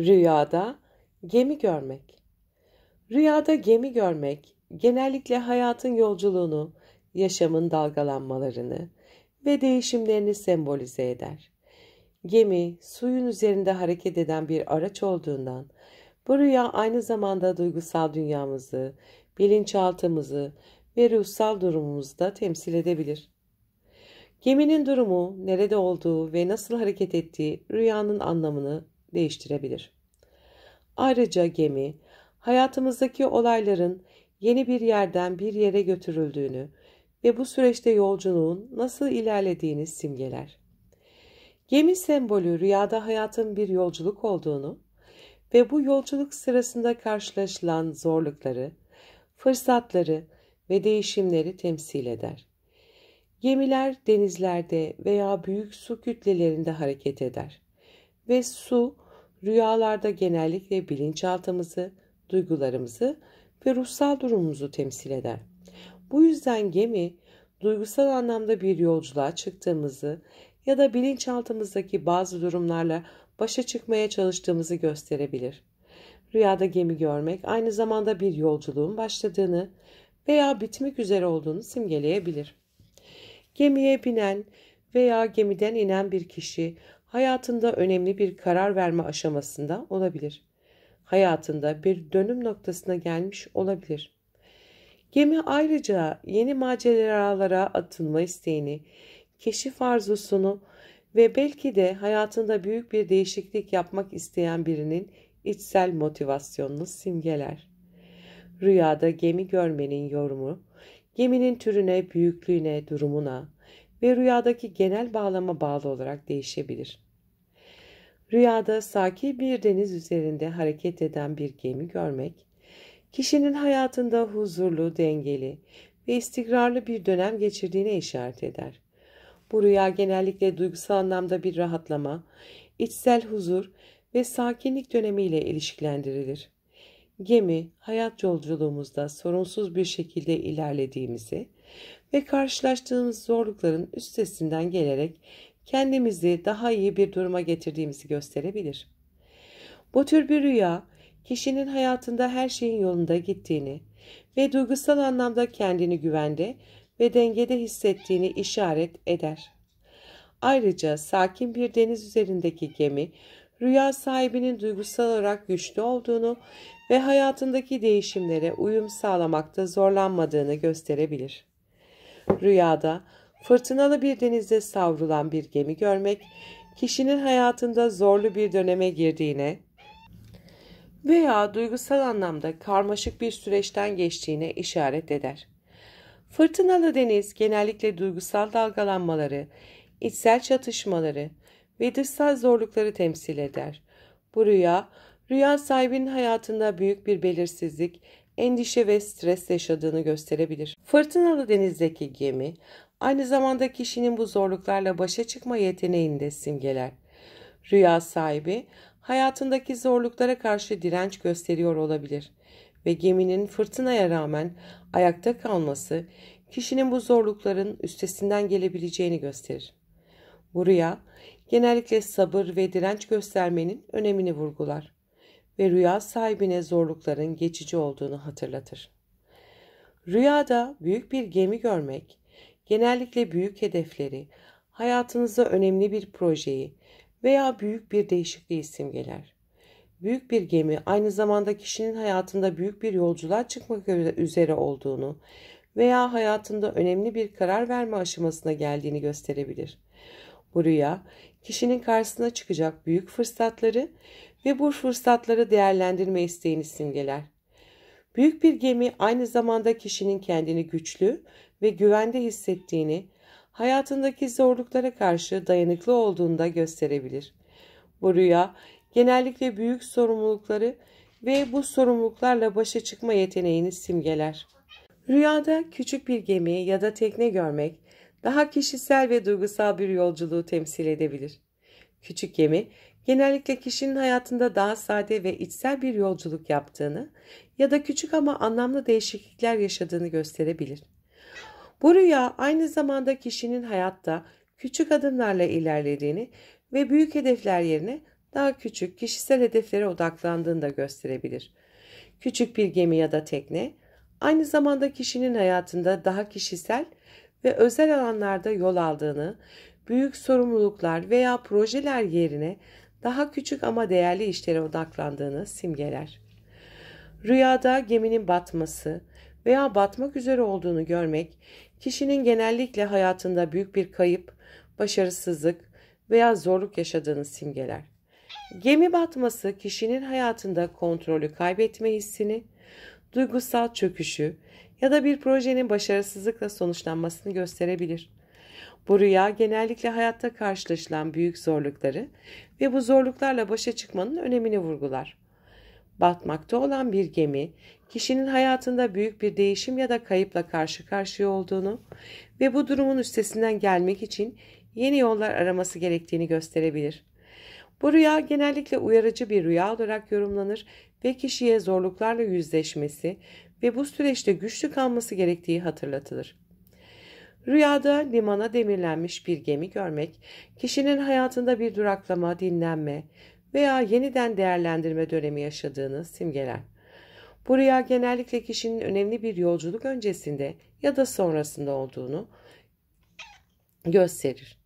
Rüyada gemi görmek. Rüyada gemi görmek, genellikle hayatın yolculuğunu, yaşamın dalgalanmalarını ve değişimlerini sembolize eder. Gemi, suyun üzerinde hareket eden bir araç olduğundan, bu rüya aynı zamanda duygusal dünyamızı, bilinçaltımızı ve ruhsal durumumuzu da temsil edebilir. Geminin durumu, nerede olduğu ve nasıl hareket ettiği rüyanın anlamını değiştirebilir. Ayrıca gemi, hayatımızdaki olayların yeni bir yerden bir yere götürüldüğünü ve bu süreçte yolculuğun nasıl ilerlediğini simgeler. Gemi sembolü rüyada hayatın bir yolculuk olduğunu ve bu yolculuk sırasında karşılaşılan zorlukları, fırsatları ve değişimleri temsil eder. Gemiler denizlerde veya büyük su kütlelerinde hareket eder ve su, rüyalarda genellikle bilinçaltımızı, duygularımızı ve ruhsal durumumuzu temsil eder. Bu yüzden gemi, duygusal anlamda bir yolculuğa çıktığımızı ya da bilinçaltımızdaki bazı durumlarla başa çıkmaya çalıştığımızı gösterebilir. Rüyada gemi görmek aynı zamanda bir yolculuğun başladığını veya bitmek üzere olduğunu simgeleyebilir. Gemiye binen veya gemiden inen bir kişi hayatında önemli bir karar verme aşamasında olabilir. Hayatında bir dönüm noktasına gelmiş olabilir. Gemi ayrıca yeni maceralara atılma isteğini, keşif arzusunu ve belki de hayatında büyük bir değişiklik yapmak isteyen birinin içsel motivasyonunu simgeler. Rüyada gemi görmenin yorumu, geminin türüne, büyüklüğüne, durumuna ve rüyadaki genel bağlama bağlı olarak değişebilir. Rüyada sakin bir deniz üzerinde hareket eden bir gemi görmek, kişinin hayatında huzurlu, dengeli ve istikrarlı bir dönem geçirdiğine işaret eder. Bu rüya genellikle duygusal anlamda bir rahatlama, içsel huzur ve sakinlik dönemiyle ilişkilendirilir. Gemi, hayat yolculuğumuzda sorunsuz bir şekilde ilerlediğimizi ve karşılaştığımız zorlukların üstesinden gelerek kendimizi daha iyi bir duruma getirdiğimizi gösterebilir. Bu tür bir rüya, kişinin hayatında her şeyin yolunda gittiğini ve duygusal anlamda kendini güvende ve dengede hissettiğini işaret eder. Ayrıca sakin bir deniz üzerindeki gemi, rüya sahibinin duygusal olarak güçlü olduğunu ve hayatındaki değişimlere uyum sağlamakta zorlanmadığını gösterebilir. Rüyada fırtınalı bir denizde savrulan bir gemi görmek, kişinin hayatında zorlu bir döneme girdiğine veya duygusal anlamda karmaşık bir süreçten geçtiğine işaret eder. Fırtınalı deniz genellikle duygusal dalgalanmaları, içsel çatışmaları ve dışsal zorlukları temsil eder. Bu rüya sahibinin hayatında büyük bir belirsizlik, endişe ve stres yaşadığını gösterebilir. Fırtınalı denizdeki gemi, aynı zamanda kişinin bu zorluklarla başa çıkma yeteneğini de simgeler. Rüya sahibi, hayatındaki zorluklara karşı direnç gösteriyor olabilir ve geminin fırtınaya rağmen ayakta kalması, kişinin bu zorlukların üstesinden gelebileceğini gösterir. Bu rüya, genellikle sabır ve direnç göstermenin önemini vurgular ve rüya sahibine zorlukların geçici olduğunu hatırlatır. Rüyada büyük bir gemi görmek, genellikle büyük hedefleri, hayatınızda önemli bir projeyi veya büyük bir değişikliği simgeler. Büyük bir gemi aynı zamanda kişinin hayatında büyük bir yolculuğa çıkmak üzere olduğunu veya hayatında önemli bir karar verme aşamasına geldiğini gösterebilir. Bu rüya, kişinin karşısına çıkacak büyük fırsatları ve bu fırsatları değerlendirme isteğini simgeler. Büyük bir gemi aynı zamanda kişinin kendini güçlü ve güvende hissettiğini, hayatındaki zorluklara karşı dayanıklı olduğunu da gösterebilir. Bu rüya, genellikle büyük sorumlulukları ve bu sorumluluklarla başa çıkma yeteneğini simgeler. Rüyada küçük bir gemi ya da tekne görmek, daha kişisel ve duygusal bir yolculuğu temsil edebilir. Küçük gemi, genellikle kişinin hayatında daha sade ve içsel bir yolculuk yaptığını ya da küçük ama anlamlı değişiklikler yaşadığını gösterebilir. Bu rüya aynı zamanda kişinin hayatta küçük adımlarla ilerlediğini ve büyük hedefler yerine daha küçük kişisel hedeflere odaklandığını da gösterebilir. Küçük bir gemi ya da tekne, aynı zamanda kişinin hayatında daha kişisel ve özel alanlarda yol aldığını, büyük sorumluluklar veya projeler yerine daha küçük ama değerli işlere odaklandığını simgeler. Rüyada geminin batması veya batmak üzere olduğunu görmek, kişinin genellikle hayatında büyük bir kayıp, başarısızlık veya zorluk yaşadığını simgeler. Gemi batması kişinin hayatında kontrolü kaybetme hissini, duygusal çöküşü ya da bir projenin başarısızlıkla sonuçlanmasını gösterebilir. Bu rüya genellikle hayatta karşılaşılan büyük zorlukları ve bu zorluklarla başa çıkmanın önemini vurgular. Batmakta olan bir gemi, kişinin hayatında büyük bir değişim ya da kayıpla karşı karşıya olduğunu ve bu durumun üstesinden gelmek için yeni yollar araması gerektiğini gösterebilir. Bu rüya genellikle uyarıcı bir rüya olarak yorumlanır ve kişiye zorluklarla yüzleşmesi ve bu süreçte güçlü kalması gerektiği hatırlatılır. Rüyada limana demirlenmiş bir gemi görmek, kişinin hayatında bir duraklama, dinlenme veya yeniden değerlendirme dönemi yaşadığını simgeler. Bu rüya genellikle kişinin önemli bir yolculuk öncesinde ya da sonrasında olduğunu gösterir.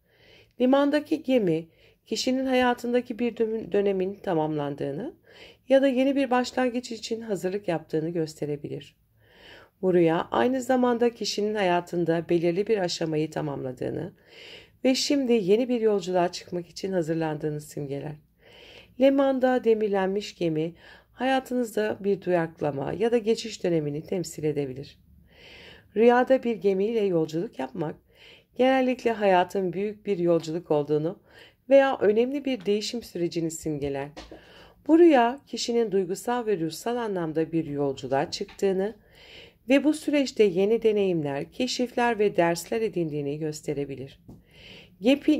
Limandaki gemi, kişinin hayatındaki bir dönemin tamamlandığını ya da yeni bir başlangıç için hazırlık yaptığını gösterebilir. Bu rüya aynı zamanda kişinin hayatında belirli bir aşamayı tamamladığını ve şimdi yeni bir yolculuğa çıkmak için hazırlandığını simgeler. Limanda demirlenmiş gemi, hayatınızda bir duraklama ya da geçiş dönemini temsil edebilir. Rüyada bir gemiyle yolculuk yapmak, genellikle hayatın büyük bir yolculuk olduğunu veya önemli bir değişim sürecini simgeler. Bu rüya, kişinin duygusal ve ruhsal anlamda bir yolculuğa çıktığını ve bu süreçte yeni deneyimler, keşifler ve dersler edindiğini gösterebilir.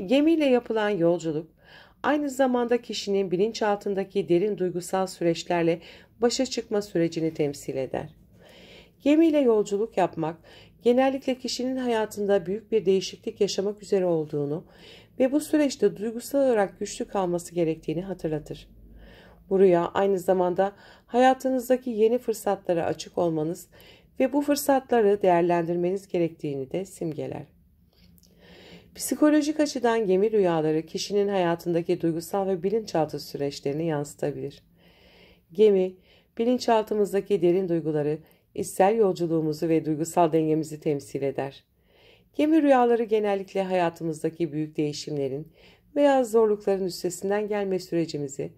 Gemiyle yapılan yolculuk, aynı zamanda kişinin bilinçaltındaki derin duygusal süreçlerle başa çıkma sürecini temsil eder. Gemiyle yolculuk yapmak, genellikle kişinin hayatında büyük bir değişiklik yaşamak üzere olduğunu ve bu süreçte duygusal olarak güçlü kalması gerektiğini hatırlatır. Bu rüya aynı zamanda hayatınızdaki yeni fırsatlara açık olmanız ve bu fırsatları değerlendirmeniz gerektiğini de simgeler. Psikolojik açıdan gemi rüyaları kişinin hayatındaki duygusal ve bilinçaltı süreçlerini yansıtabilir. Gemi, bilinçaltımızdaki derin duyguları, içsel yolculuğumuzu ve duygusal dengemizi temsil eder. Gemi rüyaları genellikle hayatımızdaki büyük değişimlerin veya zorlukların üstesinden gelme sürecimizi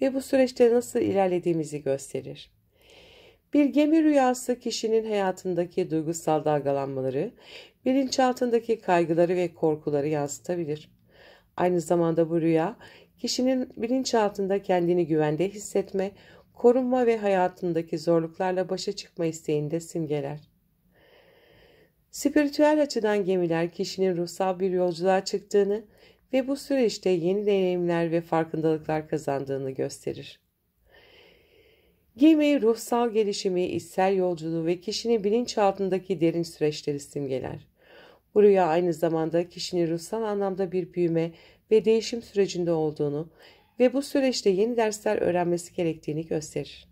ve bu süreçte nasıl ilerlediğimizi gösterir. Bir gemi rüyası kişinin hayatındaki duygusal dalgalanmaları, bilinçaltındaki kaygıları ve korkuları yansıtabilir. Aynı zamanda bu rüya, kişinin bilinçaltında kendini güvende hissetme, korunma ve hayatındaki zorluklarla başa çıkma isteğini de simgeler. Spiritüel açıdan gemiler kişinin ruhsal bir yolculuğa çıktığını ve bu süreçte yeni deneyimler ve farkındalıklar kazandığını gösterir. Gemi, ruhsal gelişimi, içsel yolculuğu ve kişinin bilinçaltındaki derin süreçleri simgeler. Bu rüya aynı zamanda kişinin ruhsal anlamda bir büyüme ve değişim sürecinde olduğunu ve bu süreçte yeni dersler öğrenmesi gerektiğini gösterir.